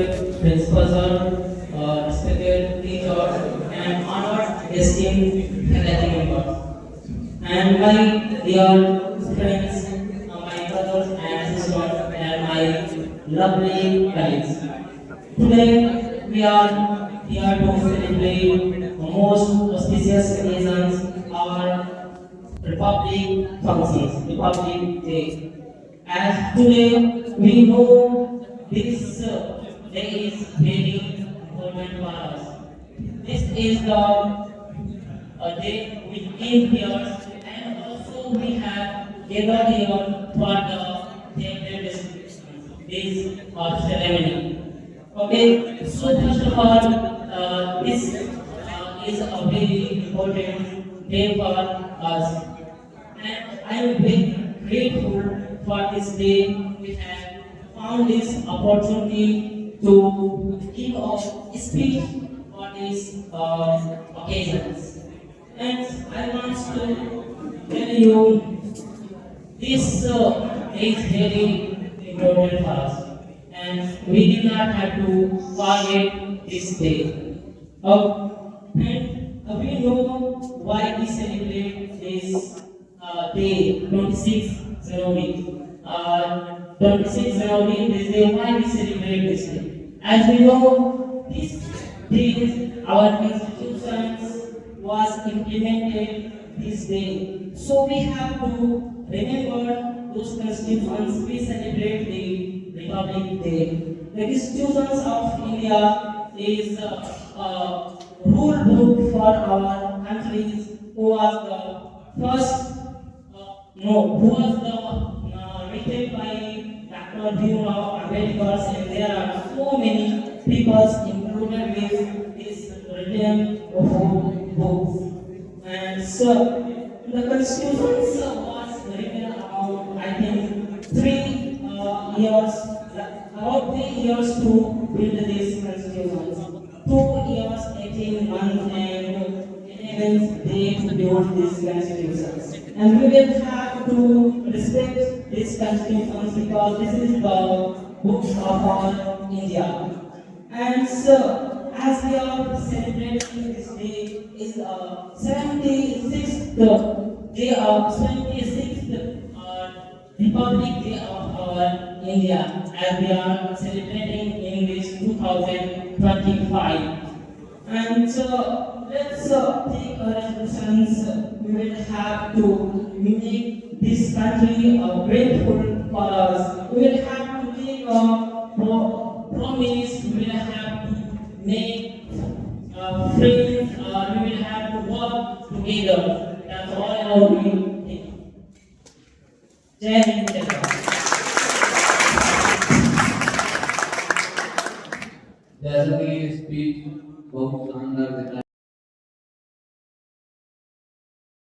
respected principal sir, respected teachers, and honored esteemed faculty members, and my dear friends, my brothers and sisters, and my lovely colleagues. Today we are here to celebrate the most auspicious occasions, our Republic functions, Republic Day. As today we know this day is very important for us. This is the day we came here, and also we have gathered here for the this ceremony. Okay, so first of all, this is a very important day for us, and I am very grateful for this day. We have found this opportunity to give a speech for these occasions. And I want to tell you this is very important for us, and we did not have to forget this day. And we know why we celebrate this day, 26 January. 26 January, this day, why we celebrate this day? As we know, this day, our constitutions was implemented this day. So we have to remember those constitutions. We celebrate the Republic Day. The constitutions of India is a rule book for our countries. Who was the first? Who was the written by Dr. Bhimrao Ambedkar, and there are so many people included with this written books. And so the constitution was written about, I think, 3 years, about 3 years to build this constitution. 2 years, 18 months, and 11 days to build this constitution. And we will have to respect this constitution because this is the book of our India. And so, as we are celebrating this day, is 76th day of 76th Republic Day of our India, as we are celebrating in this 2025. And so, let's take our resolutions. We will have to make this country grateful for us. We will have to make a promise. We will have to make friends. We will have to work together. That's all I will think. Jai Hind.